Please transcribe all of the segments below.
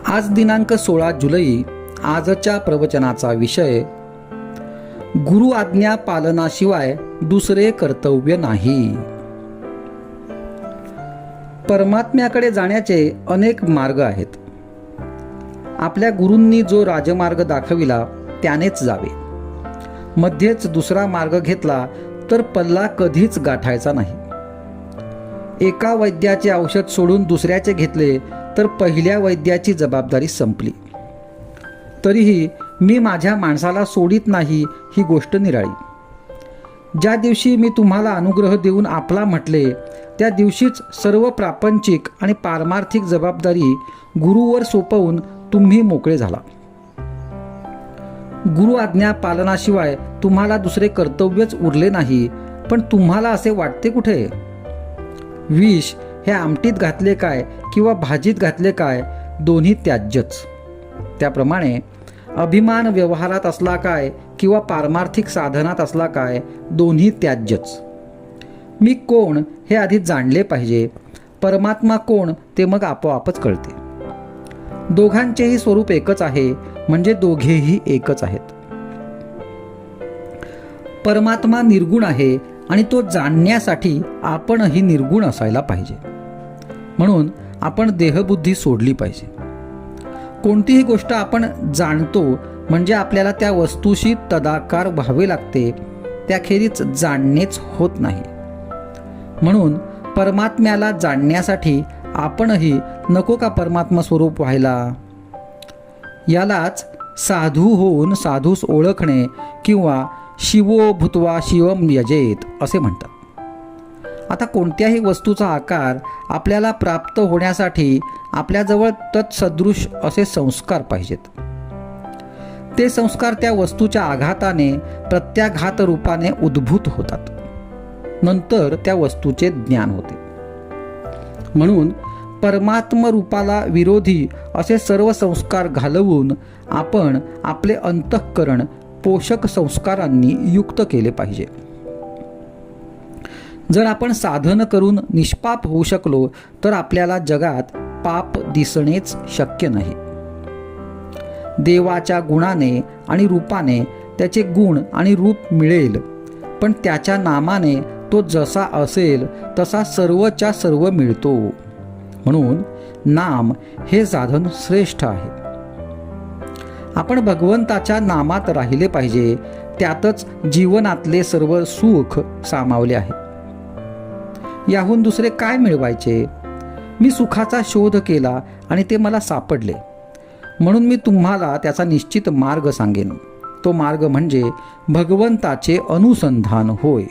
आज दिनांक 16 जुलै. आजच्या प्रवचनाचा विषय गुरु आज्ञा पालनाशिवाय दुसरे कर्तव्य नाही. परमात्म्याकडे जाण्याचे अनेक मार्ग आहेत. आपल्या गुरूंनी जो राजमार्ग दाखविला त्यानेच जावे. मध्येच दुसरा मार्ग घेतला तर पल्ला कधीच गाठायचा नाही. एका वैद्याचे औषध सोडून दुसऱ्याचे घेतले तर पहिल्या वैद्याची जबाबदारी संपली. तरीही मी माझ्या माणसाला सोडित नाही ही गोष्ट निराळी. ज्या दिवशी मी तुम्हाला अनुग्रह देऊन आपला म्हटले त्या दिवशीच सर्व प्रापंचिक आणि पारमार्थिक जबाबदारी गुरुवर सोपवून तुम्ही मोकळे झाला. गुरु आज्ञा पालनाशिवाय तुम्हाला दुसरे कर्तव्यच उरले नाही. पण तुम्हाला असे वाटते कुठे? विष हे आमटीत घातले काय किंवा भाजीत घातले काय, दोन्ही त्याज्यच. त्याप्रमाणे अभिमान व्यवहारात असला काय किंवा पारमार्थिक साधनात असला काय, दोन्ही त्याज्यच. मी कोण हे आधी जाणले पाहिजे. परमात्मा कोण ते मग आपोआपच कळते. दोघांचेही स्वरूप एकच आहे, म्हणजे दोघेही एकच आहेत. परमात्मा निर्गुण आहे आणि तो जाणण्यासाठी आपणही निर्गुण असायला पाहिजे. म्हणून आपण देहबुद्धी सोडली पाहिजे. कोणतीही गोष्ट आपण जाणतो म्हणजे आपल्याला त्या वस्तूशी तदाकार व्हावे लागते, त्याखेरीज जाणणेच होत नाही. म्हणून परमात्म्याला जाणण्यासाठी आपणही नको का परमात्मा स्वरूप व्हायला? यालाच साधू होऊन साधूस ओळखणे किंवा शिवो भूत्वा शिवम यजेत असे म्हणतात. आता कोणत्याही वस्तूचा आकार आपल्याला प्राप्त होण्यासाठी आपल्याजवळ तत्सदृश असे संस्कार पाहिजेत. ते संस्कार त्या वस्तूच्या आघाताने प्रत्याघात रूपाने उद्भूत होतात. नंतर त्या वस्तूचे ज्ञान होते. म्हणून परमात्म रूपाला विरोधी असे सर्व संस्कार घालवून आपण आपले अंतःकरण पोषक संस्कारांनी युक्त केले पाहिजे. जर आपण साधन करून निष्पाप होऊ शकलो तर आपल्याला जगात पाप दिसणेच शक्य नाही. देवाच्या गुणाने आणि रूपाने त्याचे गुण आणि रूप मिळेल, पण त्याच्या नामाने तो जसा असेल तसा सर्वच्या सर्व मिळतो. म्हणून नाम हे साधन श्रेष्ठ आहे. आपण भगवंताच्या नामात राहिले पाहिजे. त्यातच जीवनातले सर्व सुख सामावले आहे. याहून दुसरे काय मिळवायचे? मी सुखाचा शोध केला आणि ते मला सापडले. म्हणून मी तुम्हाला त्याचा निश्चित मार्ग सांगेन. तो मार्ग म्हणजे भगवंताचे अनुसंधान होय.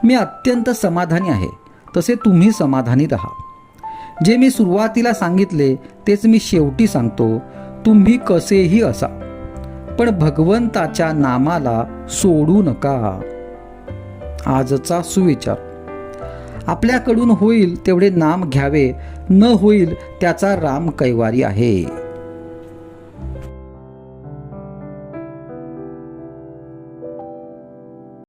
मी अत्यंत समाधानी आहे, तसे तुम्ही समाधानी राहा. जे मी सुरुवातीला सांगितले तेच मी शेवटी सांगतो. तुम्ही कसेही असा, पण भगवंताच्या नामाला सोडू नका. आजचा सुविचार. आपल्याकडून होईल तेवढे नाम घ्यावे, न होईल त्याचा राम कैवारी आहे.